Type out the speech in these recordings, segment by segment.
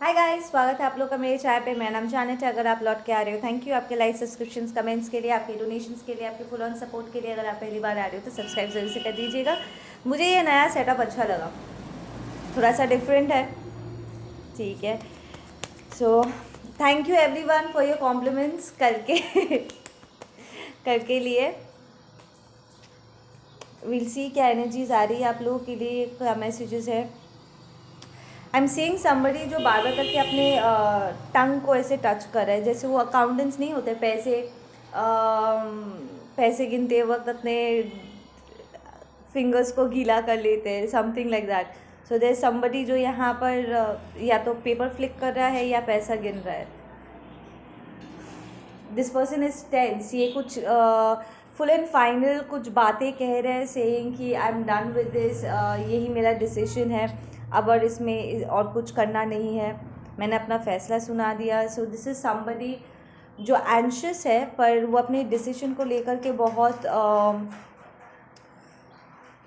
Hi guys, स्वागत है आप लोग का मेरे चाय पे। मेरा नाम जानत है। अगर आप लौट के आ रहे हो, थैंक यू आपके लाइक, सब्सक्रिप्शंस, कमेंट्स के लिए, आपके डोनेशंस के लिए, आपके फुल ऑन सपोर्ट के लिए। अगर आप पहली बार आ रहे हो तो सब्सक्राइब जरूर से कर दीजिएगा। मुझे ये नया सेटअप अच्छा लगा, थोड़ा सा डिफरेंट है, ठीक है। So thank you everyone for your compliments करके करके लिए। विल सी क्या एनर्जीज आ रही है आप लोगों के लिए, क्या मैसेजेस है। आई एम सीइंग समबडी जो बार बार करके अपने टंग को ऐसे टच कर रहा है, जैसे वो अकाउंटेंट्स नहीं होते, पैसे गिनते वक्त अपने फिंगर्स को गीला कर लेते हैं, something like that. So there somebody जो यहाँ पर या तो पेपर फ्लिक कर रहा है या पैसा गिन रहा है। This person is tense. ये कुछ फुल एंड फाइनल कुछ बातें कह रहे हैं, सेइंग कि I am done with this, यही मेरा डिसीजन है, अब और इसमें और कुछ करना नहीं है, मैंने अपना फैसला सुना दिया। सो दिस इज़ समबडी जो एंशियस है, पर वो अपने डिसीजन को लेकर के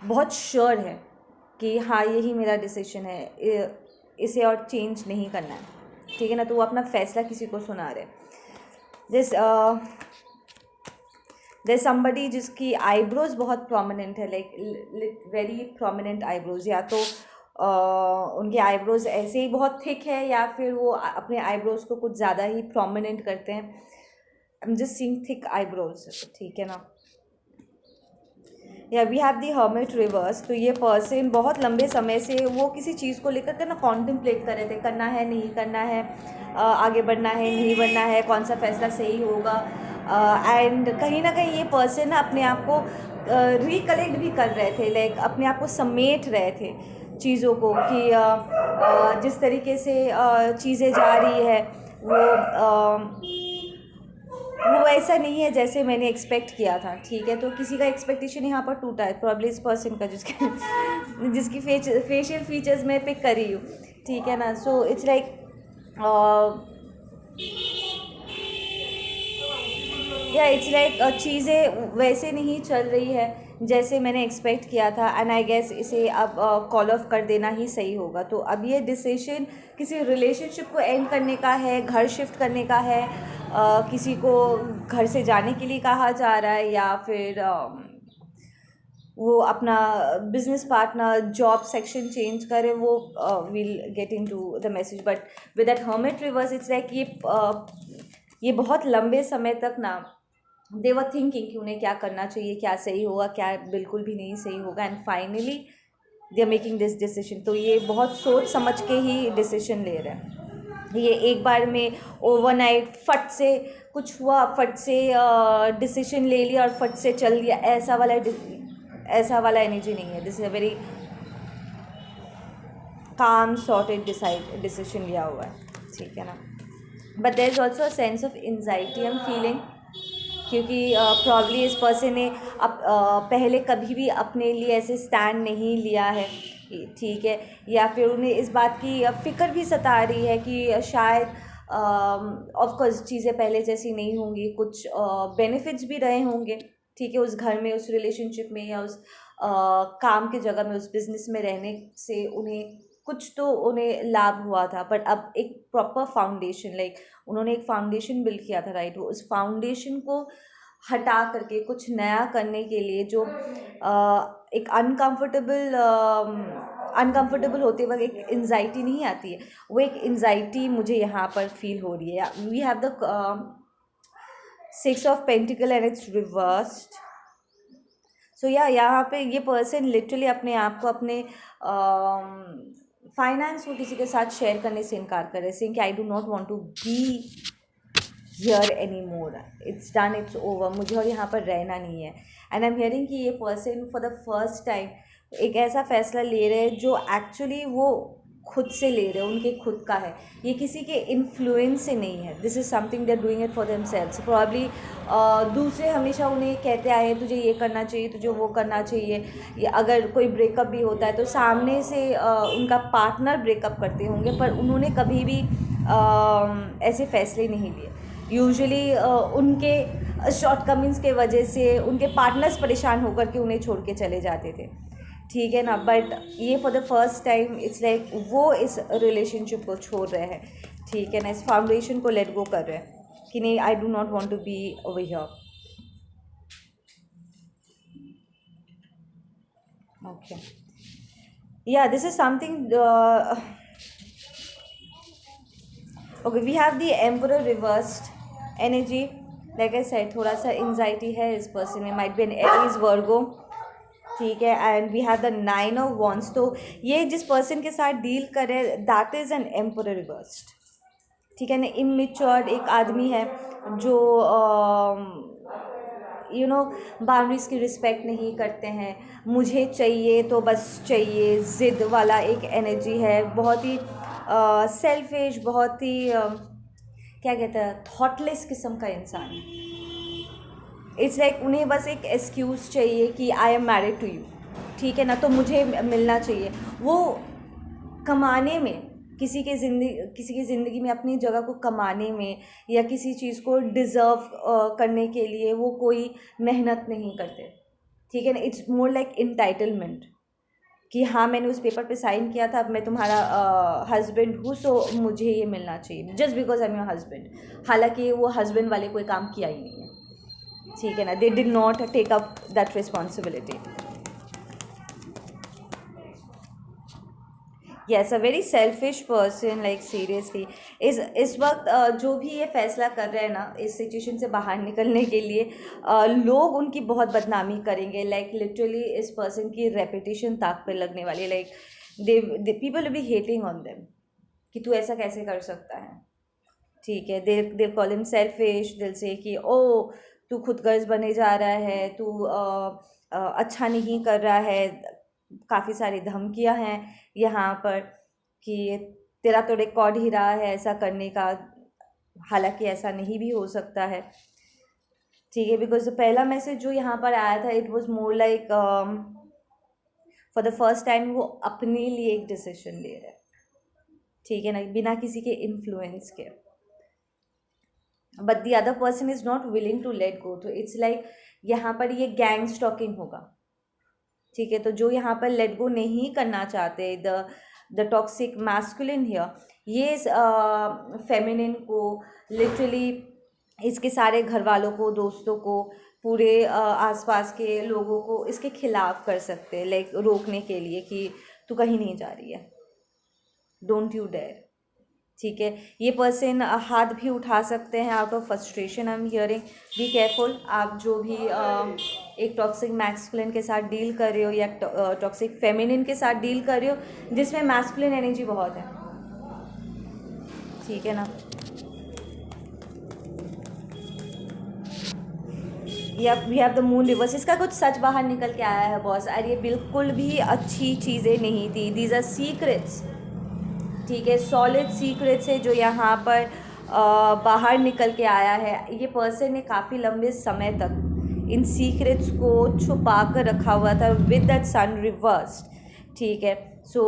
बहुत श्योर है कि हाँ यही मेरा डिसीजन है, इसे और चेंज नहीं करना है, ठीक है ना। तो वो अपना फैसला किसी को सुना रहे। देयर समबडी जिसकी आईब्रोज बहुत प्रोमिनेंट है, लाइक वेरी प्रोमिनेंट आईब्रोज, या तो उनके आईब्रोज ऐसे ही बहुत थिक है या फिर वो अपने आईब्रोज को कुछ ज़्यादा ही प्रोमिनेंट करते हैं। I am just seeing thick eyebrows, ठीक है ना। या we have the hermit reverse. तो ये पर्सन बहुत लंबे समय से वो किसी चीज़ को लेकर के ना कॉन्टेम्पलेट कर रहे थे, करना है नहीं करना है, आगे बढ़ना है नहीं बढ़ना है, कौन सा फैसला सही होगा। एंड कहीं ना कहीं ये पर्सन ना अपने आप को रिकलेक्ट भी कर रहे थे, लाइक अपने आप को समेट रहे थे चीज़ों को, कि जिस तरीके से चीज़ें जा रही है वो वैसा नहीं है जैसे मैंने एक्सपेक्ट किया था, ठीक है। तो किसी का एक्सपेक्टेशन यहाँ पर टूटा है, प्रॉब्लम इस पर्सन का जिसकी फेशियल फीचर्स मैं पिक कर रही हूँ, ठीक है ना। सो इट्स लाइक या इट्स लाइक चीज़ें वैसे नहीं चल रही है जैसे मैंने एक्सपेक्ट किया था, एंड आई गेस इसे अब कॉल ऑफ कर देना ही सही होगा। तो अब ये डिसीजन किसी रिलेशनशिप को एंड करने का है, घर शिफ्ट करने का है, किसी को घर से जाने के लिए कहा जा रहा है, या फिर वो अपना business partner job section change करे, वो will get into the message. But with that hermit reverse it's like ये बहुत लंबे समय तक ना दे वर थिंकिंग कि उन्हें क्या करना चाहिए, क्या सही होगा, क्या बिल्कुल भी नहीं सही होगा, and finally they are making this decision. तो ये बहुत सोच समझ के ही डिसीजन ले रहे हैं। ये एक बार में ओवरनाइट फट से कुछ हुआ, फट से डिसीजन ले लिया और फट से चल दिया, ऐसा वाला एनर्जी नहीं है। This is a very calm sorted decision लिया हुआ है, ठीक है ना। But there is also a sense of anxiety I am feeling, क्योंकि प्रॉब्ली इस पर्सन ने पहले कभी भी अपने लिए ऐसे स्टैंड नहीं लिया है, ठीक है। या फिर उन्हें इस बात की फ़िक्र भी सता रही है कि शायद ऑफ कोर्स चीज़ें पहले जैसी नहीं होंगी, कुछ बेनिफिट्स भी रहे होंगे, ठीक है, उस घर में, उस रिलेशनशिप में, या उस काम की जगह में, उस बिज़नेस में रहने से उन्हें कुछ तो उन्हें लाभ हुआ था। बट अब एक प्रॉपर फाउंडेशन, लाइक उन्होंने एक फाउंडेशन बिल्ड किया था, राइट। वो उस फाउंडेशन को हटा करके कुछ नया करने के लिए जो एक अनकंफर्टेबल होते वक्त एक एंजाइटी नहीं आती है, वो एक एंजाइटी मुझे यहाँ पर फील हो रही है। We have the 6 of pentacles and it's reversed. So यहाँ पे ये पर्सन लिटरली अपने आप को, अपने फाइनेंस को किसी के साथ शेयर करने से इनकार कर रहे हैं, सेइंग कि I do not want to be here any more, it's done, it's over, मुझे और यहाँ पर रहना नहीं है। एंड आई एम हियरिंग कि ये person for the first time एक ऐसा फैसला ले रहे हैं जो एक्चुअली वो खुद से ले रहे हैं, उनके खुद का है, ये किसी के इन्फ्लुएंस से नहीं है। This is something they are doing it for themselves. Probably दूसरे हमेशा उन्हें कहते आए हैं तुझे ये करना चाहिए, तुझे वो करना चाहिए, या अगर कोई ब्रेकअप भी होता है तो सामने से उनका पार्टनर ब्रेकअप करते होंगे, पर उन्होंने कभी भी ऐसे फैसले नहीं लिए। यूजुअली उनके शॉर्टकमिंग्स के वजह से उनके पार्टनर्स परेशान होकर के उन्हें छोड़ के चले जाते थे, ठीक है ना, बट ये for the first time it's like वो इस रिलेशनशिप को छोड़ रहे हैं, ठीक है ना, इस फाउंडेशन को लेट गो कर रहे हैं कि नहीं, I do not want to be over here. Okay, या this is something. Okay, we have the emperor reversed energy. Like I said, थोड़ा सा एंजाइटी है इस पर्सन में, might be an Aries Virgo, ठीक है। And we have the 9 of wands. तो ये जिस पर्सन के साथ डील करे, that is an emperor reversed, ठीक है ना। इमेच्योर्ड एक आदमी है जो यू नो बाउंड्रीज़ की रिस्पेक्ट नहीं करते हैं, मुझे चाहिए तो बस चाहिए, ज़िद वाला एक एनर्जी है, बहुत ही सेल्फिश, बहुत ही क्या कहते हैं, थॉटलेस किस्म का इंसान है। इट्स लाइक उन्हें बस एक एक्सक्यूज़ चाहिए कि I am married to you, ठीक है ना, तो मुझे मिलना चाहिए। वो कमाने में, किसी की ज़िंदगी में अपनी जगह को कमाने में या किसी चीज़ को डिज़र्व करने के लिए वो कोई मेहनत नहीं करते, ठीक है ना। इट्स मोर लाइक इंटाइटलमेंट कि हाँ, मैंने उस पेपर पे साइन किया था, अब मैं तुम्हारा हस्बैंड हूँ, सो मुझे ये मिलना चाहिए just because I am your husband. हालांकि वो हस्बैंड वाले कोई काम किया ही नहीं है, ठीक है ना। They did not take up that responsibility. Yes, a very selfish person, like seriously इस वक्त जो भी ये फैसला कर रहे हैं ना इस सिचुएशन से बाहर निकलने के लिए, लोग उनकी बहुत बदनामी करेंगे। लाइक लिटरली इस पर्सन की रेपुटेशन ताक पे लगने वाली है। Like they people will be hating on them कि तू ऐसा कैसे कर सकता है, ठीक है। दे कॉल हिम सेल्फिश, दिल से कि ओ तू खुदगर्ज बने जा रहा है, तू अच्छा नहीं कर रहा है। काफ़ी सारी धमकियां हैं यहाँ पर कि तेरा तो रिकॉर्ड ही रहा है ऐसा करने का, हालांकि ऐसा नहीं भी हो सकता है, ठीक है। बिकॉज पहला मैसेज जो यहाँ पर आया था, it was more like for the first time वो अपने लिए एक डिसीजन ले रहे हैं, ठीक है ना, बिना किसी के इन्फ्लुएंस के। But the other person is not willing to let go. तो इट्स लाइक यहाँ पर ये गैंग स्टॉकिंग होगा, ठीक है। तो जो यहाँ पर लेट गो नहीं करना चाहते, द टॉक्सिक मैस्कुलिन हियर, ये फेमिनिन को लिटरली इसके सारे घर वालों को, दोस्तों को, पूरे आसपास के लोगों को इसके खिलाफ कर सकते हैं, लाइक रोकने के लिए कि तू कहीं नहीं जा रही है, डोंट यू डेयर, ठीक है। ये पर्सन हाथ भी उठा सकते हैं out of frustration. I am hearing, be careful. आप जो भी एक टॉक्सिक मैस्कुलिन के साथ डील कर रहे हो या टॉक्सिक फेमिनिन के साथ डील कर रहे हो जिसमें मैस्कुलिन एनर्जी बहुत है, ठीक है ना। या we have the moon reverse. इसका कुछ सच बाहर निकल के आया है बॉस, और ये बिल्कुल भी अच्छी चीज़ें नहीं थी। दीज आर सीक्रेट्स, ठीक है, सॉलिड सीक्रेट्स है जो यहाँ पर बाहर निकल के आया है। ये पर्सन ने काफ़ी लंबे समय तक इन सीक्रेट्स को छुपा कर रखा हुआ था विद दैट सन रिवर्स्ड, ठीक है। सो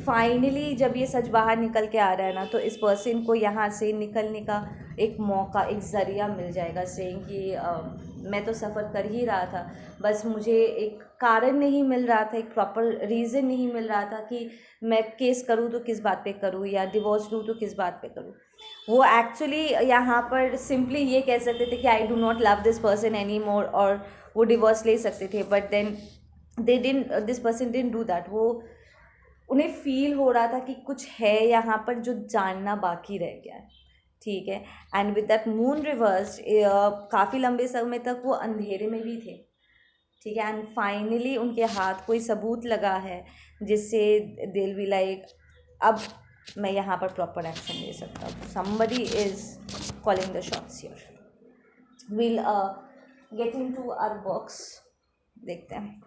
फाइनली जब ये सच बाहर निकल के आ रहा है ना, तो इस पर्सन को यहाँ से निकलने का एक मौका, एक ज़रिया मिल जाएगा, सेइंग कि मैं तो सफ़र कर ही रहा था, बस मुझे एक कारण नहीं मिल रहा था, एक प्रॉपर रीज़न नहीं मिल रहा था कि मैं केस करूँ तो किस बात पे करूँ या डिवोर्स लूँ तो किस बात पे करूँ। वो एक्चुअली यहाँ पर सिंपली ये कह सकते थे कि I do not love this person any more, और वो डिवोर्स ले सकते थे। But then this person didn't do that. वो उन्हें फील हो रहा था कि कुछ है यहाँ पर जो जानना बाकी रह गया है, ठीक है। And with that moon reverse, काफ़ी लंबे समय तक वो अंधेरे में भी थे, ठीक है। एंड फाइनली उनके हाथ कोई सबूत लगा है जिससे दिल बी लाइक अब मैं यहाँ पर प्रॉपर एक्शन ले सकता हूँ। Somebody is calling the shots here. Will get into our box, देखते हैं।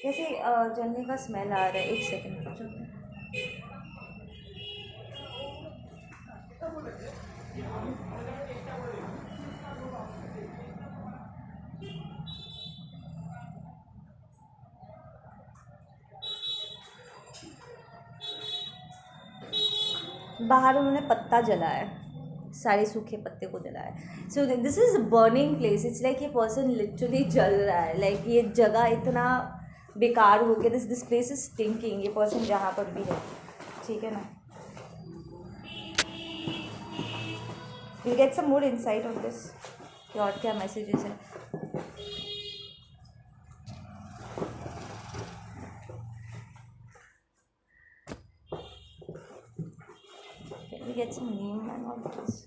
कैसे जलने का स्मेल आ रहा है, एक सेकेंड। बाहर उन्होंने पत्ता जलाया है, सारे सूखे पत्ते को जलाया। So this is burning place, it's like ये पर्सन लिटरली जल रहा है, लाइक ये जगह इतना बेकार हो गया, दिस प्लेस इज स्टिंकिंग, ये पर्सन जहाँ पर भी है, ठीक है ना। Will get some more insight on this कि और क्या मैसेजेस है। Can we get some name and all this?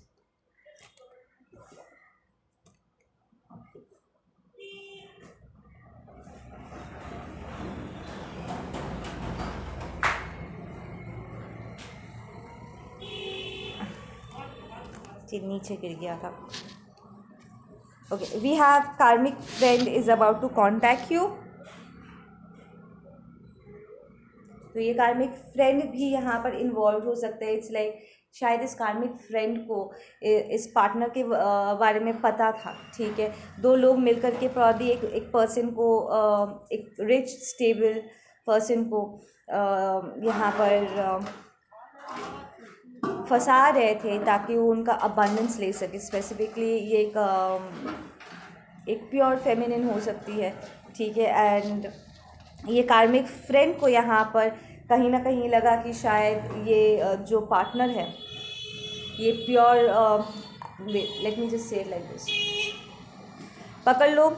नीचे गिर गया था। Okay, we have karmic friend is about to contact you. तो ये कार्मिक फ्रेंड भी यहाँ पर इन्वॉल्व हो सकता है। इट्स लाइक शायद इस कार्मिक फ्रेंड को इस पार्टनर के बारे में पता था, ठीक है। दो लोग मिलकर के प्रॉब्ली एक पर्सन को, एक रिच स्टेबल पर्सन को यहाँ पर फंसा रहे थे ताकि वो उनका अबंडेंस ले सके। स्पेसिफिकली ये एक प्योर फेमिनिन हो सकती है, ठीक है। एंड ये कार्मिक फ्रेंड को यहाँ पर कहीं ना कहीं लगा कि शायद ये जो पार्टनर है ये pure, let me just say like this, पकड़ लो,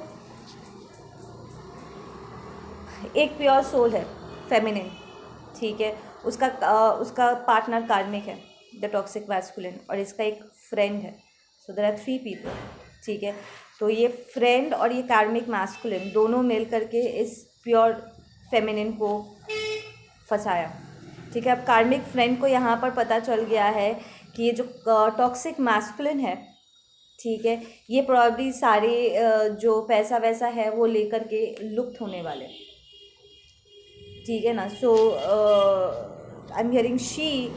एक प्योर सोल है फेमिनिन, ठीक है। उसका पार्टनर कार्मिक है, द टॉक्सिक मैस्कुलिन, और इसका एक फ्रेंड है। सो देयर आर 3 पीपल, ठीक है। तो ये फ्रेंड और ये कार्मिक मैस्कुलिन दोनों मिल करके इस प्योर फेमिनिन को फंसाया, ठीक है। अब कार्मिक फ्रेंड को यहाँ पर पता चल गया है कि ये जो टॉक्सिक मैस्कुलिन है, ठीक है, ये प्रॉब्ली सारे जो पैसा वैसा है वो लेकर के लुप्त होने वाले, ठीक है ना। So I am hearing she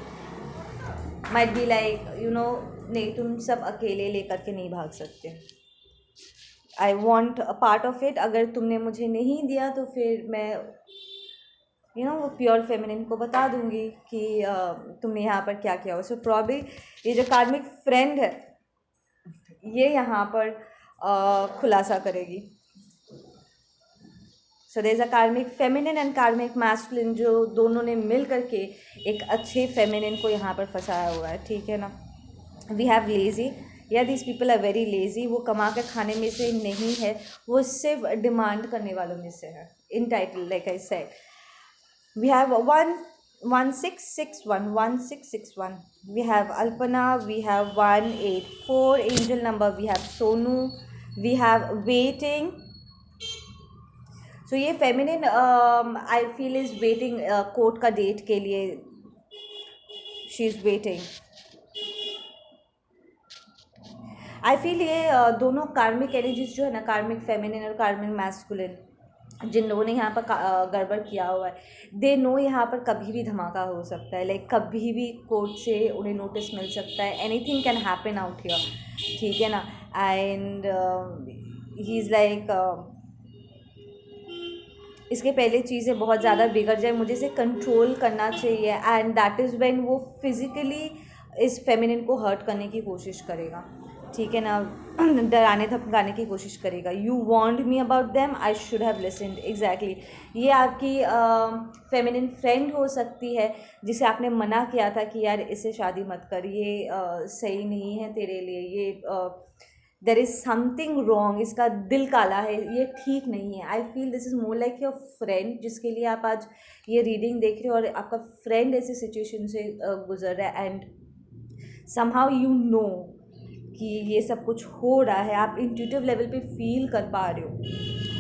might be like you know, नहीं तुम सब अकेले लेकर के नहीं भाग सकते, I want a part of it. अगर तुमने मुझे नहीं दिया तो फिर मैं वो प्योर फेमिनिन को बता दूंगी कि तुमने यहाँ पर क्या किया हो। सो प्रॉब्ली ये जो कार्मिक फ्रेंड है ये यहाँ पर खुलासा करेगी। सो देयर इज़ अ कार्मिक फेमिनिन एंड कार्मिक मैस्कुलिन, जो दोनों ने मिल करके एक अच्छे फेमिनिन को यहाँ पर फंसाया हुआ है, ठीक है ना। वी हैव लेज़ी, या this people are very lazy. वो कमा कर खाने में से नहीं है, वो सिर्फ डिमांड करने वालों में से है। इन title like I said, we have 1661. We have Alpana, we have 184 angel number, we have Sonu, we have waiting. So ये feminine I feel is waiting court का डेट के लिए, she is waiting. I feel ये दोनों कार्मिक energies जो है ना, कार्मिक फेमिनिन और कार्मिक मैस्कुलिन, जिन लोगों ने यहाँ पर गड़बड़ किया हुआ है, दे नो यहाँ पर कभी भी धमाका हो सकता है। लाइक कभी भी कोर्ट से उन्हें नोटिस मिल सकता है, anything can happen out here, ठीक है ना। एंड ही इज़ लाइक इसके पहले चीज़ें बहुत ज़्यादा बिगड़ जाए, मुझे इसे कंट्रोल करना चाहिए। एंड दैट इज़ व्हेन वो फिज़िकली इस फेमिनिन को हर्ट करने की कोशिश करेगा, ठीक है ना, डराने धमकाने की कोशिश करेगा। You want me about them, I should have listened, exactly. ये आपकी फेमिनिन फ्रेंड हो सकती है जिसे आपने मना किया था कि यार इससे शादी मत कर, ये सही नहीं है तेरे लिए, ये देयर इज़ समथिंग रॉन्ग, इसका दिल काला है, ये ठीक नहीं है। I feel this is more like your friend जिसके लिए आप आज ये रीडिंग देख रहे हो, और आपका फ्रेंड ऐसी सिचुएशन से गुजर रहा है एंड समहाउ यू नो कि ये सब कुछ हो रहा है, आप इंट्यूटिव लेवल पे फील कर पा रहे हो,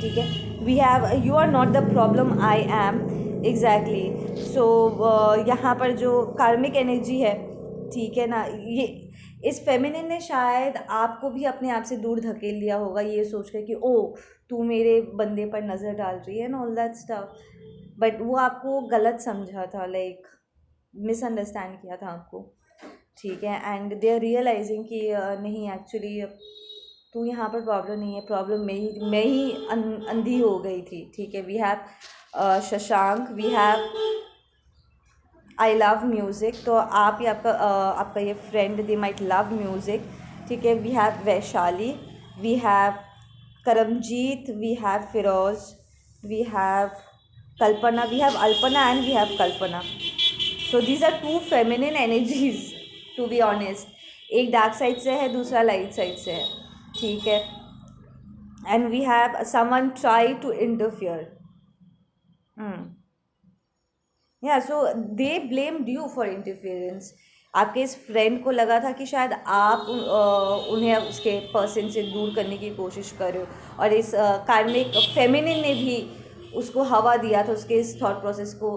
ठीक है। We have you are not the problem, I am, exactly. So यहाँ पर जो कार्मिक एनर्जी है, ठीक है ना, ये इस फेमिनिन ने शायद आपको भी अपने आप से दूर धकेल लिया होगा, ये सोच कर कि ओ तू मेरे बंदे पर नज़र डाल रही है ना, ऑल दैट स्टफ। बट वो आपको गलत समझा था, लाइक मिसअंडरस्टैंड किया था आपको, ठीक है। एंड दे आर रियलाइजिंग कि नहीं एक्चुअली तू यहाँ पर प्रॉब्लम नहीं है, प्रॉब्लम मैं ही अंधी हो गई थी, ठीक है। We have Shashank, we have I love music, तो आप या आपका ये friend they might love music, ठीक है। We have Vaishali, we have Karamjeet, we have Firoz, we have Kalpana, we have Alpana and we have Kalpana. So these are two feminine energies to be honest. एक dark side से है, दूसरा लाइट साइड से है, ठीक है। And we have someone try to interfere. या सो दे blamed you for interference. आपके इस फ्रेंड को लगा था कि शायद आप उन्हें उसके पर्सन से दूर करने की कोशिश कर रहे हो, और इस कार्मिक फेमिनिन ने भी उसको हवा दिया था, उसके इस थॉट प्रोसेस को।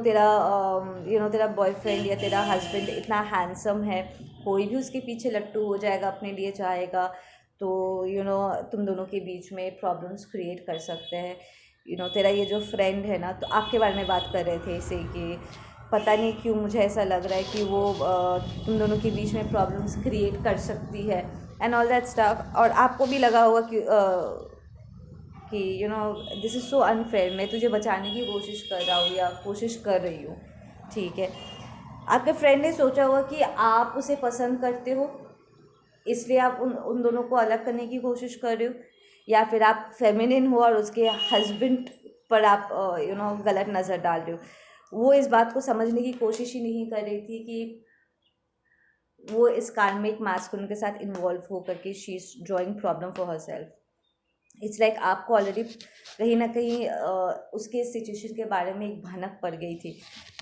तेरा बॉयफ्रेंड या तेरा हस्बैंड इतना हैंडसम है, कोई भी उसके पीछे लट्टू हो जाएगा, अपने लिए चाहेगा, तो तुम दोनों के बीच में प्रॉब्लम्स क्रिएट कर सकते हैं। तेरा ये जो फ्रेंड है ना, तो आपके बारे में बात कर रहे थे इसे कि पता नहीं क्यों मुझे ऐसा लग रहा है कि वो तुम दोनों के बीच में प्रॉब्लम्स क्रिएट कर सकती है एंड ऑल दैट स्टफ। और आपको भी लगा होगा कि दिस इज़ सो अनफेयर, मैं तुझे बचाने की कोशिश कर रहा हूँ या कोशिश कर रही हूँ, ठीक है। आपके फ्रेंड ने सोचा होगा कि आप उसे पसंद करते हो, इसलिए आप उन दोनों को अलग करने की कोशिश कर रहे हो, या फिर आप फेमिनिन हो और उसके हस्बैंड पर आप गलत नज़र डाल रहे हो। वो इस बात को समझने की कोशिश ही नहीं कर रही थी कि वो इस कार्मिक मास्कुलिन के साथ इन्वॉल्व होकर के she is drawing problem for her self. It's like आपको ऑलरेडी कहीं ना कहीं उसके सिचुएशन के बारे में एक भनक पड़ गई थी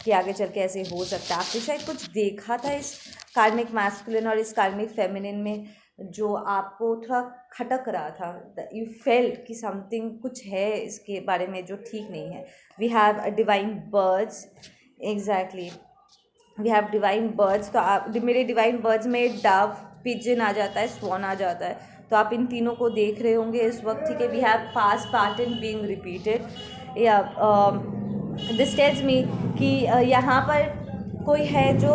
कि आगे चल के ऐसे हो सकता है। आपने शायद कुछ देखा था इस कार्मिक मैस्कुलिन और इस कार्मिक फेमिनिन में, जो आपको थोड़ा खटक रहा था। यू फेल्ट कि समथिंग कुछ है इसके बारे में जो ठीक नहीं है। We have divine birds, exactly, we have divine birds. तो आप मेरे डिवाइन बर्ड्स में डव, पिजन आ जाता है, स्वॉन आ जाता है, तो आप इन तीनों को देख रहे होंगे इस वक्त, ठीक है। We have past pattern being repeated, या दिस टेल्स मी कि यहाँ पर कोई है जो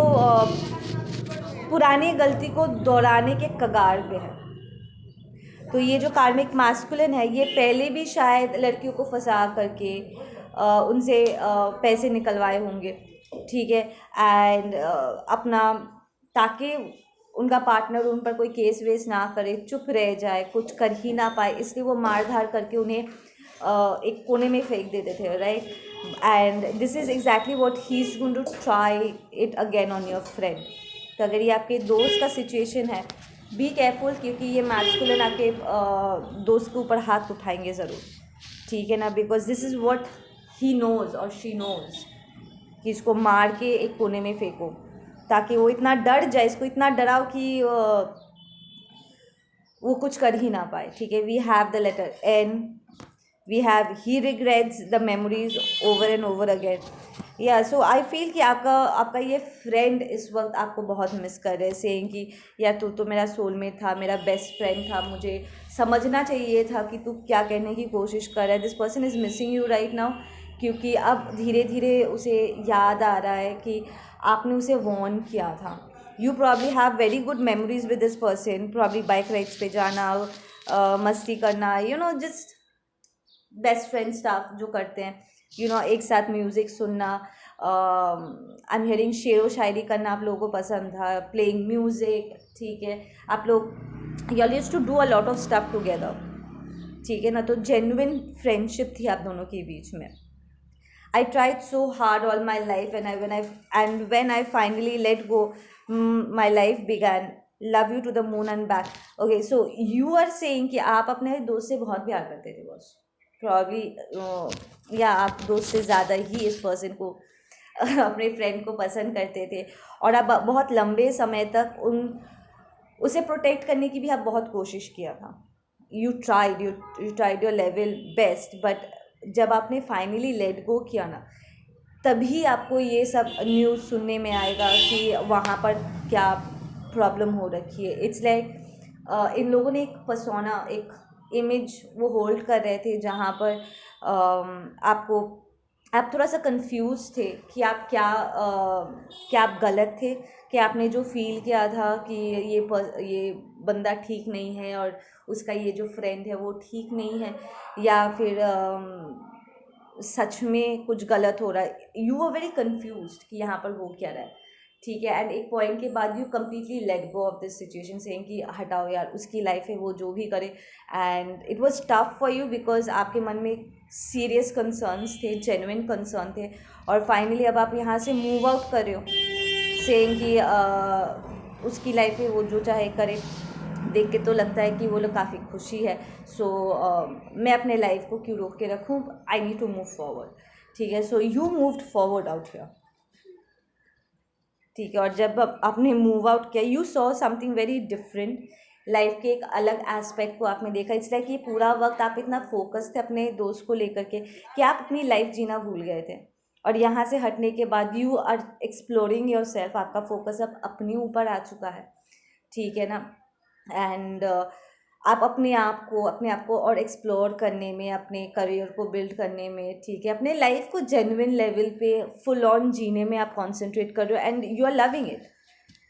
पुरानी गलती को दोहराने के कगार पे है। तो ये जो कार्मिक मास्कुलिन है, ये पहले भी शायद लड़कियों को फंसा करके उनसे पैसे निकलवाए होंगे, ठीक है। एंड अपना, ताकि उनका पार्टनर उन पर कोई केस वेस ना करे, चुप रह जाए, कुछ कर ही ना पाए, इसलिए वो मार धार करके उन्हें एक कोने में फेंक देते थे, right. And this is exactly what he is going to try it again on your friend. तो अगर ये आपके दोस्त का सिचुएशन है, बी केयरफुल, क्योंकि ये मैस्कुलिन आपके दोस्त के ऊपर हाथ उठाएंगे ज़रूर, ठीक है ना। Because this is what he knows और शी नोज़ कि इसको मार के एक कोने में फेंको, ताकि वो इतना डर जाए, इसको इतना डराओ कि वो कुछ कर ही ना पाए, ठीक है। We have the letter N, we have he regrets the memories over and over again. या सो आई फील कि आपका ये फ्रेंड इस वक्त आपको बहुत मिस कर रहे हैं, सेइंग कि यार तू तो मेरा सोलमेट था, मेरा बेस्ट फ्रेंड था, मुझे समझना चाहिए था कि तू क्या कहने की कोशिश कर रहा है। This person is missing you right now, क्योंकि अब धीरे धीरे उसे याद आ रहा है कि आपने उसे वॉर्न किया था। You probably have very good memories with this person, probably bike rides पे जाना, मस्ती करना, जस्ट बेस्ट फ्रेंड स्टाफ जो करते हैं, एक साथ म्यूज़िक सुनना, आई एम हियरिंग शेरो शायरी करना आप लोगों को पसंद था, प्लेइंग म्यूज़िक, ठीक है। आप लोग you used to do a lot of stuff together, ठीक है ना। तो जेन्युइन फ्रेंडशिप थी आप दोनों के बीच में। I tried so hard all my life, and when I finally let go, my life began. Love you to the moon and back. Okay, so you are saying कि आप अपने दोस्त से बहुत प्यार करते थे बॉस, प्रॉब्ली, या आप दोस्त से ज़्यादा ही इस पर्सन को अपने फ्रेंड को पसंद करते थे, और आप बहुत लंबे समय तक उसे प्रोटेक्ट करने की भी आप बहुत कोशिश किया था। You tried your level best, but जब आपने फाइनली लेट गो किया ना, तभी आपको ये सब न्यूज़ सुनने में आएगा कि वहाँ पर क्या प्रॉब्लम हो रखी है। इट्स लाइक इन लोगों ने एक पर्सोना, एक इमेज वो होल्ड कर रहे थे, जहाँ पर आप थोड़ा सा कंफ्यूज थे कि आप क्या आप गलत थे, कि आपने जो फील किया था कि ये बंदा ठीक नहीं है और उसका ये जो फ्रेंड है वो ठीक नहीं है, या फिर सच में कुछ गलत हो रहा है, यू आर वेरी कन्फ्यूज्ड कि यहाँ पर हो क्या रहा है, ठीक है। एंड एक पॉइंट के बाद you completely let go of this situation, saying कि हटाओ यार, उसकी लाइफ है, वो जो भी करे। And it was tough for you because आपके मन में सीरियस कंसर्न्स थे, जेन्युइन कंसर्न थे, और फाइनली अब आप यहाँ से मूव आउट कर रहे हो, सेइंग कि उसकी लाइफ है, वो जो चाहे करे। देख के तो लगता है कि वो लोग काफ़ी खुशी है। सो मैं अपने लाइफ को क्यों रोक के रखूँ, I need to move forward, ठीक है। So you moved forward out here, ठीक है। और जब आपने मूव आउट किया, you saw something very different, life के एक अलग एस्पेक्ट को आपने देखा। इसलिए कि पूरा वक्त आप इतना फोकस थे अपने दोस्त को लेकर के कि आप अपनी लाइफ जीना भूल गए थे। और यहाँ से हटने के बाद you are exploring yourself, आपका फोकस अब अपने ऊपर आ चुका है, ठीक है ना। एंड आप अपने आप को और एक्सप्लोर करने में, अपने करियर को बिल्ड करने में, ठीक है, अपने लाइफ को जेन्युइन लेवल पे फुल ऑन जीने में आप कॉन्सेंट्रेट कर रहे हो, and you are loving it,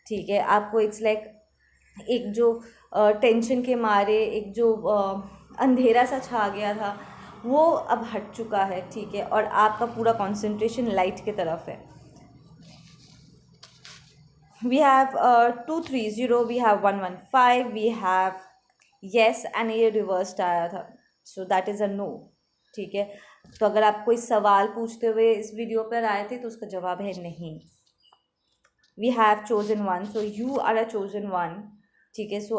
ठीक है। आपको इट्स लाइक एक जो टेंशन के मारे एक जो अंधेरा सा छा गया था, वो अब हट चुका है, ठीक है। और आपका पूरा कॉन्सेंट्रेशन लाइट की तरफ है। We have 230, we have 115, we have yes and ये रिवर्स्ड आया था, so that is a no, ठीक है। तो अगर आप कोई सवाल पूछते हुए इस वीडियो पर आए थे तो उसका जवाब है नहीं। We have chosen one, so you are a chosen one, ठीक है। सो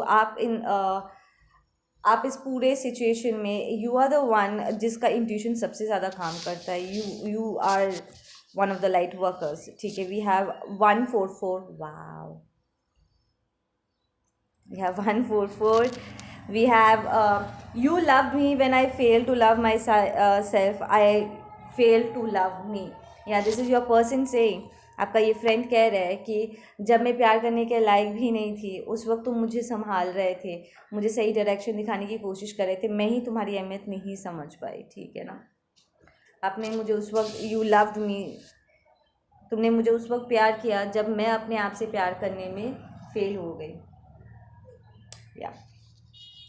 आप इस पूरे सिचुएशन में यू आर द वन जिसका इंट्यूशन सबसे ज़्यादा काम करता है। You are one of the light workers, ठीक है। We have 144, wow, we have 144, we have you loved me when I failed to love myself, I failed to love me, yeah, this is your person saying, आपका ये friend कह रहा है कि जब मैं प्यार करने के लायक भी नहीं थी, उस वक्त तुम मुझे संभाल रहे थे, मुझे सही डायरेक्शन दिखाने की कोशिश कर रहे थे, मैं ही तुम्हारी अहमियत नहीं समझ पाई, ठीक है ना। आपने मुझे उस वक्त, यू लव्ड मी, तुमने मुझे उस वक्त प्यार किया जब मैं अपने आप से प्यार करने में फेल हो गई, या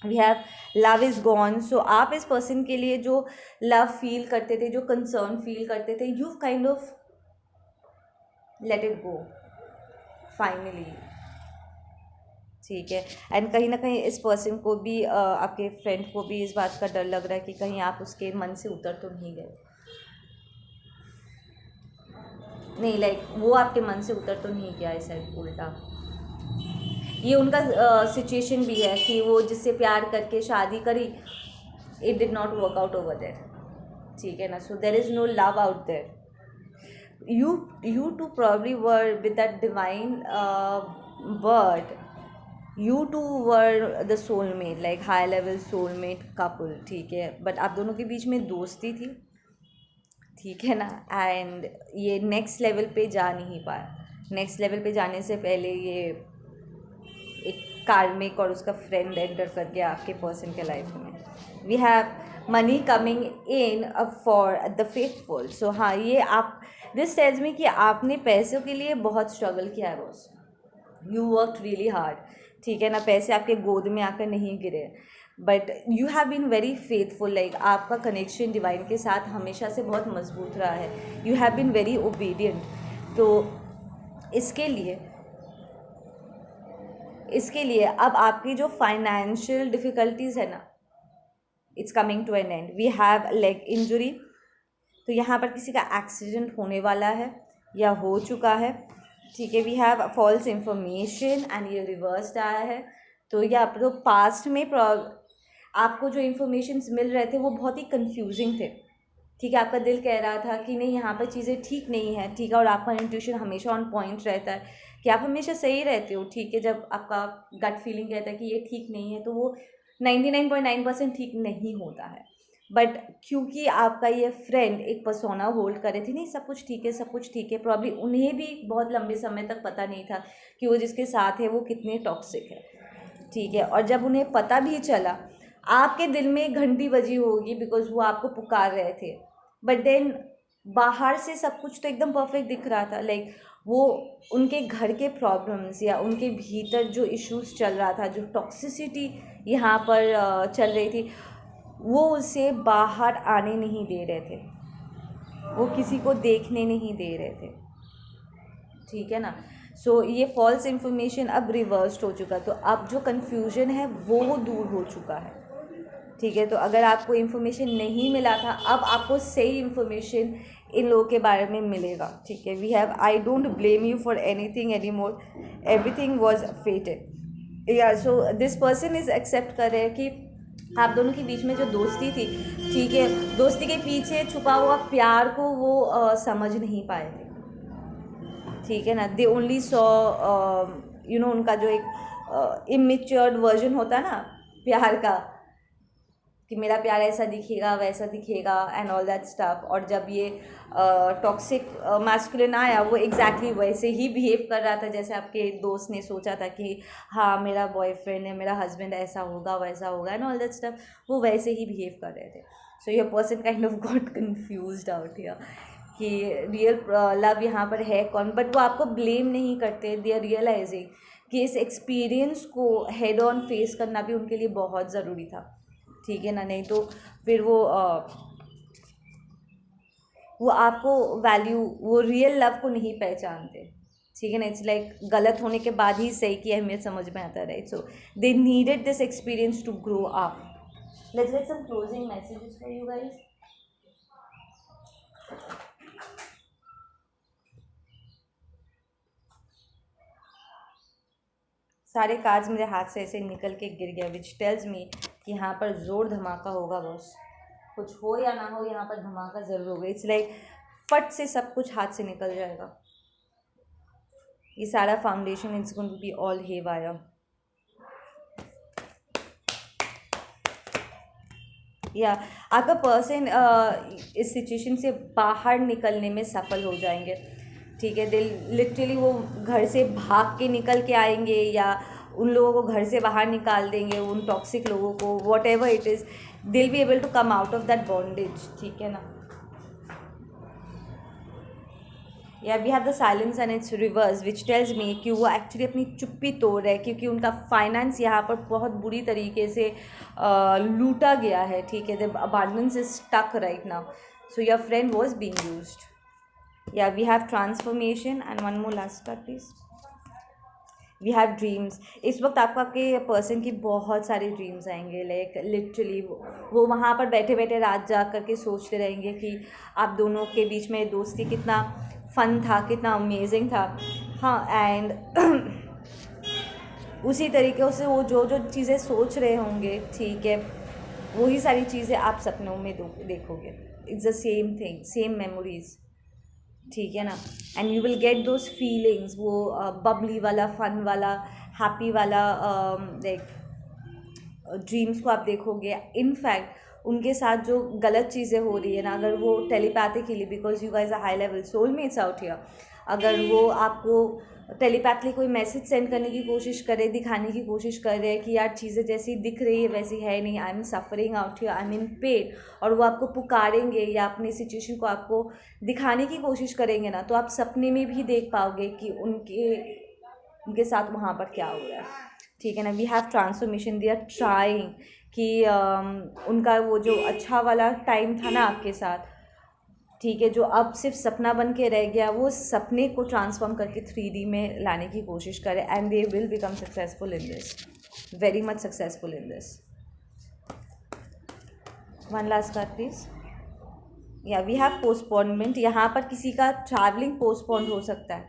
we have love is gone. So आप इस पर्सन के लिए जो लव फील करते थे, जो कंसर्न फील करते थे, you kind of let it go finally, ठीक है। एंड कहीं ना कहीं इस पर्सन को भी आपके फ्रेंड को भी इस बात का डर लग रहा है कि कहीं आप उसके मन से उतर तो नहीं गए, नहीं लाइक वो आपके मन से उतर तो नहीं गया, इस साइड उल्टा। ये उनका सिचुएशन भी है कि वो जिससे प्यार करके शादी करी, it did not work out over there, ठीक है ना। So there is no love out there, you two probably were with that divine but you two were the soulmate, like high level soulmate couple, ठीक है। But आप दोनों के बीच में दोस्ती थी, ठीक है ना। एंड ये नेक्स्ट लेवल पे जा नहीं पाया, नेक्स्ट लेवल पे जाने से पहले ये एक कार्मिक और उसका फ्रेंड एंटर कर गया आपके पर्सन के लाइफ में। We have money coming in for the faithful, so हाँ, ये आप दिस टेल्स मी कि आपने पैसों के लिए बहुत स्ट्रगल किया है boss, you work really hard, ठीक है ना। पैसे आपके गोद में आकर नहीं गिरे, but you have been very faithful, like आपका कनेक्शन डिवाइन के साथ हमेशा से बहुत मजबूत रहा है, you have been very obedient. तो इसके लिए अब आपकी जो फाइनेंशियल डिफ़िकल्टीज़ है ना, it's coming to an end. We have leg injury, तो यहाँ पर किसी का एक्सीडेंट होने वाला है या हो चुका है, ठीक है। We have false information and ये रिवर्स्ड आया है। तो या तो पास्ट में आपको जो इन्फॉर्मेशंस मिल रहे थे वो बहुत ही कंफ्यूजिंग थे, ठीक है। आपका दिल कह रहा था कि नहीं, यहाँ पर चीज़ें ठीक नहीं है, ठीक है। और आपका इंट्यूशन हमेशा ऑन पॉइंट रहता है कि आप हमेशा सही रहते हो, ठीक है। जब आपका गट फीलिंग कहता है कि ये ठीक नहीं है, तो वो 99.9% ठीक नहीं होता है। बट क्योंकि आपका ये फ्रेंड एक पर्सोना होल्ड करे थे, नहीं सब कुछ ठीक है, सब कुछ ठीक है, प्रॉब्ली उन्हें भी बहुत लंबे समय तक पता नहीं था कि वो जिसके साथ है वो कितने टॉक्सिक है, ठीक है। और जब उन्हें पता भी चला, आपके दिल में घंटी बजी होगी बिकॉज वो आपको पुकार रहे थे, बट देन बाहर से सब कुछ तो एकदम परफेक्ट दिख रहा था, लाइक वो उनके घर के प्रॉब्लम्स या उनके भीतर जो इश्यूज चल रहा था, जो टॉक्सिसिटी यहाँ पर चल रही थी, वो उसे बाहर आने नहीं दे रहे थे, वो किसी को देखने नहीं दे रहे थे, ठीक है ना। सो ये फॉल्स इन्फॉर्मेशन अब रिवर्स्ड हो चुका, तो अब जो कन्फ्यूजन है वो दूर हो चुका है, ठीक है। तो अगर आपको इन्फॉर्मेशन नहीं मिला था, अब आपको सही इन्फॉर्मेशन इन लोगों के बारे में मिलेगा, ठीक है। We have, I don't blame you for anything any more, everything was fated, या so this person is accept कर रहे हैं कि आप दोनों के बीच में जो दोस्ती थी, ठीक है, दोस्ती के पीछे छुपा हुआ प्यार को वो समझ नहीं पाए थे, ठीक है ना। दे ओनली सॉ उनका जो एक इमेच्योर्ड वर्जन होता है ना प्यार का, कि मेरा प्यार ऐसा दिखेगा वैसा दिखेगा एंड ऑल दैट स्टफ। और जब ये टॉक्सिक मैस्कुलिन आया, वो एग्जैक्टली वैसे ही बिहेव कर रहा था जैसे आपके दोस्त ने सोचा था कि हाँ मेरा बॉयफ्रेंड है, मेरा हस्बैंड ऐसा होगा वैसा होगा एंड ऑल दैट स्टफ, वो वैसे ही बिहेव कर रहे थे। So your person kind of got confused out here कि रियल लव यहाँ पर है कौन, बट वो आपको ब्लेम नहीं करते, दे आर रियलाइजिंग कि इस एक्सपीरियंस को हेड ऑन फेस करना भी उनके लिए बहुत ज़रूरी था, ठीक है ना। नहीं तो फिर वो आपको वैल्यू, वो रियल लव को नहीं पहचानते, ठीक है ना। इट्स लाइक गलत होने के बाद ही सही की अहमियत समझ में आता है, right. So they needed this experience to grow up. Let's get some closing messages for you guys. सारे कार्ड्स मेरे हाथ से ऐसे निकल के गिर गया, विच टेल्स मी कि यहाँ पर ज़ोर धमाका होगा बॉस, कुछ हो या ना हो यहाँ पर धमाका ज़रूर होगा। इट्स लाइक फट से सब कुछ हाथ से निकल जाएगा, ये सारा foundation it's going to be all haywire. या आपका पर्सन इस सिचुएशन से बाहर निकलने में सफल हो जाएंगे, ठीक है। दिल लिटरली वो घर से भाग के निकल के आएंगे, या उन लोगों को घर से बाहर निकाल देंगे, उन टॉक्सिक लोगों को, whatever it is, they'll be able to come out of that bondage, ठीक है ना। या we have the silence and it's reverse which tells me कि वो एक्चुअली अपनी चुप्पी तोड़ रहे हैं, क्योंकि उनका फाइनेंस यहाँ पर बहुत बुरी तरीके से लूटा गया है, ठीक है। The abundance is stuck right now, so your friend was being used. या we have transformation and one more last card please. We have dreams. इस वक्त आपको आपके पर्सन की बहुत सारी ड्रीम्स आएंगे, लाइक लिटरली वो वहाँ पर बैठे बैठे रात जाग करके सोचते रहेंगे कि आप दोनों के बीच में दोस्ती कितना फ़न था, कितना अमेजिंग था, हाँ। एंड उसी तरीके से वो जो जो चीज़ें सोच रहे होंगे, ठीक है, वही सारी चीज़ें आप सपनों में देखोगे। It's the same thing, same memories, ठीक है ना। And you will get those feelings, वो बबली वाला, फन वाला, हैप्पी वाला लाइक ड्रीम्स को आप देखोगे। इनफैक्ट उनके साथ जो गलत चीज़ें हो रही है ना, अगर वो telepathically, because you guys a high level soulmates out here, अगर वो आपको टेलीपैथली कोई मैसेज सेंड करने की कोशिश करे, दिखाने की कोशिश कर रहे हैं कि यार चीज़ें जैसी दिख रही है वैसी है नहीं, I am suffering out here, I am in pen, और वो आपको पुकारेंगे या अपनी सिचुएशन को आपको दिखाने की कोशिश करेंगे ना, तो आप सपने में भी देख पाओगे कि उनके साथ वहाँ पर क्या हो रहा है, ठीक है ना। We have transformation, they are trying कि उनका वो जो अच्छा वाला टाइम था ना आपके साथ, ठीक है, जो अब सिर्फ सपना बन के रह गया, वो सपने को ट्रांसफॉर्म करके 3D में लाने की कोशिश करें, and they will become successful in this, very much successful in this. One last card please. या वी हैव पोस्टपोनमेंट, यहाँ पर किसी का ट्रैवलिंग पोस्टपोन्ड हो सकता है,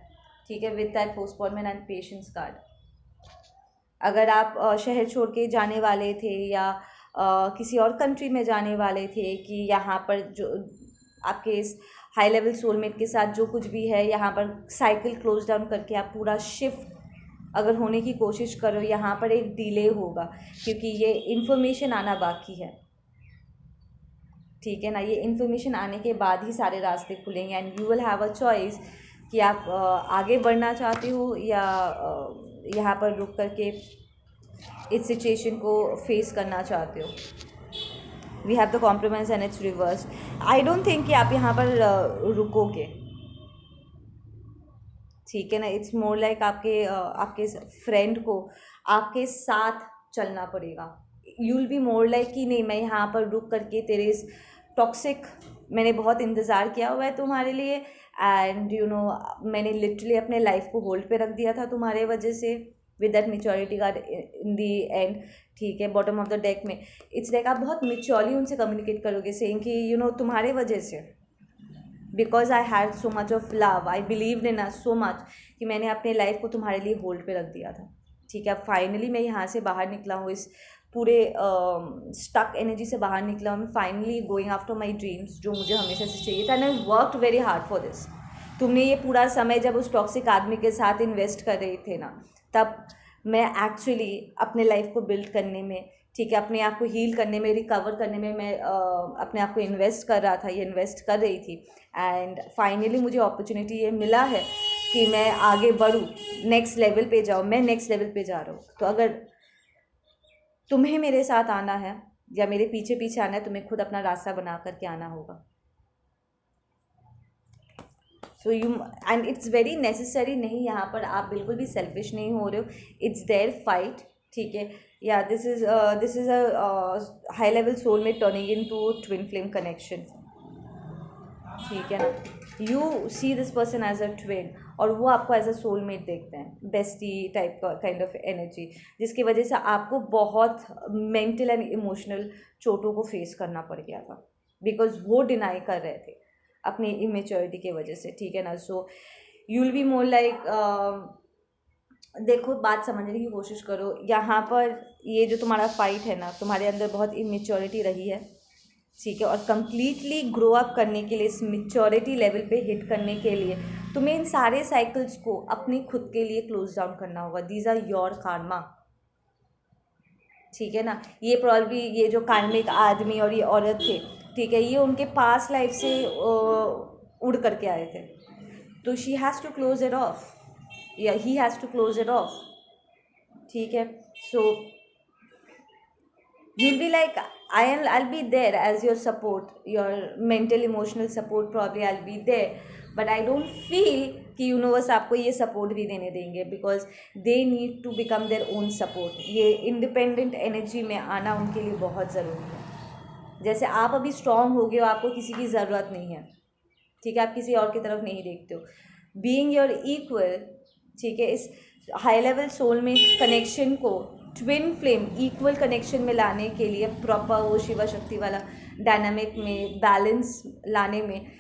ठीक है, with that postponement and patience card. अगर आप शहर छोड़ के जाने वाले थे, या किसी और कंट्री में जाने वाले थे, कि यहाँ पर जो आपके इस हाई लेवल सोलमेट के साथ जो कुछ भी है, यहाँ पर साइकिल क्लोज डाउन करके आप पूरा शिफ्ट अगर होने की कोशिश करो, यहाँ पर एक डिले होगा, क्योंकि ये इन्फॉर्मेशन आना बाकी है, ठीक है ना। ये इन्फॉर्मेशन आने के बाद ही सारे रास्ते खुलेंगे, and you will have a choice कि आप आगे बढ़ना चाहते हो, या यहाँ पर रुक करके इस सिचुएशन को फेस करना चाहते हो। We have the compromise and it's reverse. I don't think कि आप यहाँ पर रुकोगे, ठीक है ना। इट्स मोर लाइक आपके फ्रेंड को आपके साथ चलना पड़ेगा। You will be more like कि नहीं, मैं यहाँ पर रुक करके तेरे इस टॉक्सिक मैंने बहुत इंतज़ार किया हुआ है तुम्हारे लिए, एंड मैंने लिटरली अपने लाइफ को होल्ड पे रख दिया था तुम्हारे वजह से, with that maturity card in the and. ठीक है, बॉटम ऑफ द डेक में इट्स लाइक आप बहुत मेच्योरली उनसे कम्युनिकेट करोगे, सेइंग कि तुम्हारे वजह से, because I had so much of love, I believed in us so much, कि मैंने अपने लाइफ को तुम्हारे लिए होल्ड पे रख दिया था। ठीक है, अब फाइनली मैं यहाँ से बाहर निकला हूँ, इस पूरे स्टक एनर्जी से बाहर निकला हूँ। Finally going after my dreams, जो मुझे हमेशा से चाहिए था, and I worked very hard for this. तुमने ये पूरा समय जब उस टॉक्सिक आदमी के साथ इन्वेस्ट कर रहे थे ना, तब मैं एक्चुअली अपने लाइफ को बिल्ड करने में, ठीक है, अपने आप को हील करने में, रिकवर करने में मैं अपने आप को इन्वेस्ट कर रहा था, ये इन्वेस्ट कर रही थी। एंड फाइनली मुझे अपॉर्चुनिटी ये मिला है कि मैं आगे बढ़ूँ, नेक्स्ट लेवल पे जाऊँ। मैं नेक्स्ट लेवल पे जा रहा हूँ, तो अगर तुम्हें मेरे साथ आना है या मेरे पीछे पीछे आना है, तुम्हें खुद अपना रास्ता बना करके आना होगा। So you, and it's very necessary, नहीं यहाँ पर आप बिल्कुल भी सेल्फिश नहीं हो रहे हो, इट्स देयर फाइट। ठीक है, या this is a high level soulmate turning into twin flame connection. ठीक है ना, you see this person as a twin, और वो आपको एज अ सोलमेट देखते हैं, बेस्टी टाइप का काइंड ऑफ एनर्जी, जिसकी वजह से आपको बहुत मेंटल एंड इमोशनल चोटों को फेस करना पड़ गया था, बिकॉज वो डिनाई कर रहे थे अपनी इमेच्योरिटी की वजह से। ठीक है ना, so you will be more like, देखो बात समझने की कोशिश करो, यहाँ पर ये जो तुम्हारा फाइट है ना, तुम्हारे अंदर बहुत इमेच्योरिटी रही है। ठीक है, और कम्प्लीटली ग्रो अप करने के लिए, इस मेच्योरिटी लेवल पे हिट करने के लिए, तुम्हें इन सारे साइकिल्स को अपने खुद के लिए क्लोज डाउन करना होगा। These are your karma. ठीक है ना, ये प्रॉब्लली ये जो कार्मिक आदमी और ये औरत थे, ठीक है, ये उनके पास लाइफ से उड़ करके आए थे, तो she has to close it off, या he has to close it off. ठीक है, so you'll be like, I'll be there as your support, your mental emotional support, probably I'll be there, but I don't feel कि universe आपको ये support भी देने देंगे, because they need to become their own support. ये independent energy में आना उनके लिए बहुत ज़रूरी है। जैसे आप अभी स्ट्रांग हो गए हो, आपको किसी की ज़रूरत नहीं है। ठीक है, आप किसी और की तरफ नहीं देखते हो, बीइंग योर इक्वल। ठीक है, इस हाई लेवल सोलमेट कनेक्शन को ट्विन फ्लेम इक्वल कनेक्शन में लाने के लिए, प्रॉपर वो शिवा शक्ति वाला डायनामिक में बैलेंस लाने में,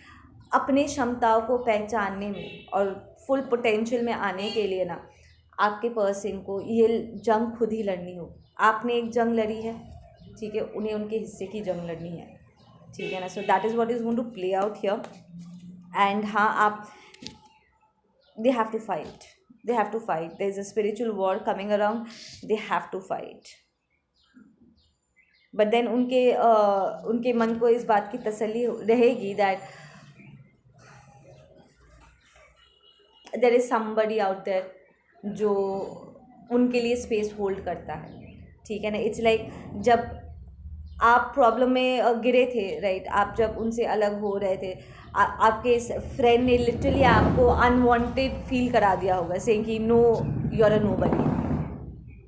अपने क्षमताओं को पहचानने में और फुल पोटेंशियल में आने के लिए ना, आपके पर्सन को ये जंग खुद ही लड़नी हो। आपने एक जंग लड़ी है, ठीक है, उन्हें उनके हिस्से की जंग लड़नी है। ठीक है ना, so that is what is going to play out here. And हाँ, आप, they have to fight, they have to fight, there is a spiritual war coming around, they have to fight, but then उनके मन को इस बात की तसल्ली रहेगी that there is somebody out there जो उनके लिए स्पेस होल्ड करता है। ठीक है ना, इट्स लाइक जब आप प्रॉब्लम में गिरे थे, राइट, आप जब उनसे अलग हो रहे थे, आपके फ्रेंड ने लिटरली आपको अनवांटेड फील करा दिया होगा, सेइंग कि no, you are a nobody.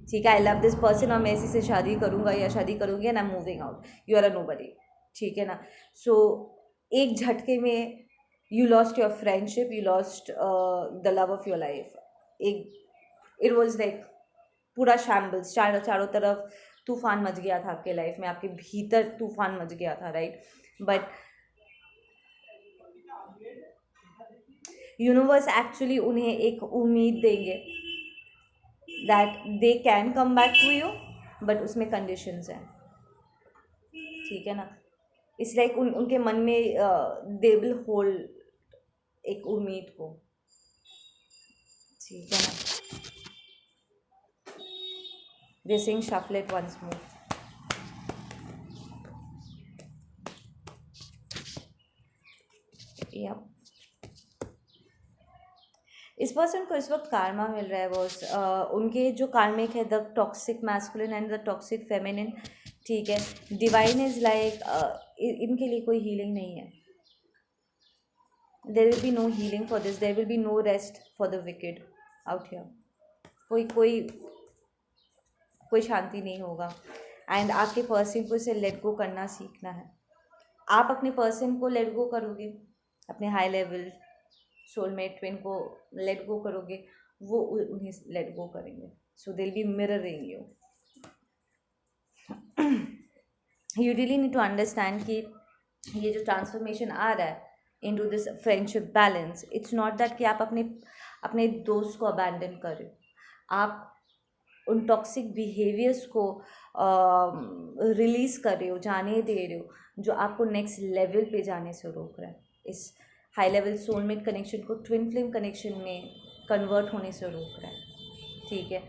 ठीक है, आई लव दिस पर्सन और मैं इसी से शादी करूँगा या शादी करूँगी and I am moving out, you are a nobody. ठीक है ना, सो एक झटके में you lost your friendship, you lost the love of your life. एक इट वॉज लाइक पूरा शैम्बल्स, चारों तरफ तूफान मच गया था आपके लाइफ में, आपके भीतर तूफान मच गया था, राइट। बट यूनिवर्स एक्चुअली उन्हें एक उम्मीद देंगे that they can come back to you, but उसमें कंडीशंस हैं। ठीक है ना, इट्स लाइक उनके मन में दे विल होल्ड एक उम्मीद को। ठीक है ना, they sing shuffle it once more. Yup, इस पर्सन को इस वक्त कार्मा मिल रहा है बॉस, उनके जो कार्मिक है, the toxic masculine and the toxic feminine. ठीक है, डिवाइन इज लाइक, इनके लिए कोई हीलिंग नहीं है। There will be no healing for this, there will be no rest for the wicked out here. कोई कोई कोई शांति नहीं होगा, एंड आपके पर्सन को इसे लेट गो करना सीखना है। आप अपने पर्सन को लेट गो करोगे, अपने हाई लेवल सोलमेट ट्विन को लेट गो करोगे, वो उन्हें लेट गो करेंगे. So they will be mirroring you. You really need to understand कि ये जो ट्रांसफॉर्मेशन आ रहा है into this friendship balance, it's not that कि आप अपने अपने दोस्त को अबैंडन कर रहे हो. आप उन टॉक्सिक बिहेवियर्स को रिलीज़ कर रहे हो, जाने दे रहे हो, जो आपको नेक्स्ट लेवल पे जाने से रोक रहा है. इस हाई लेवल सोलमेट कनेक्शन को ट्विन फ्लेम कनेक्शन में कन्वर्ट होने से रोक रहा है. ठीक है.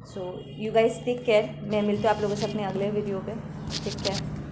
So you guys take care. मैं मिलती हूँ आप लोगों से अपने अगले वीडियो पे. Take care.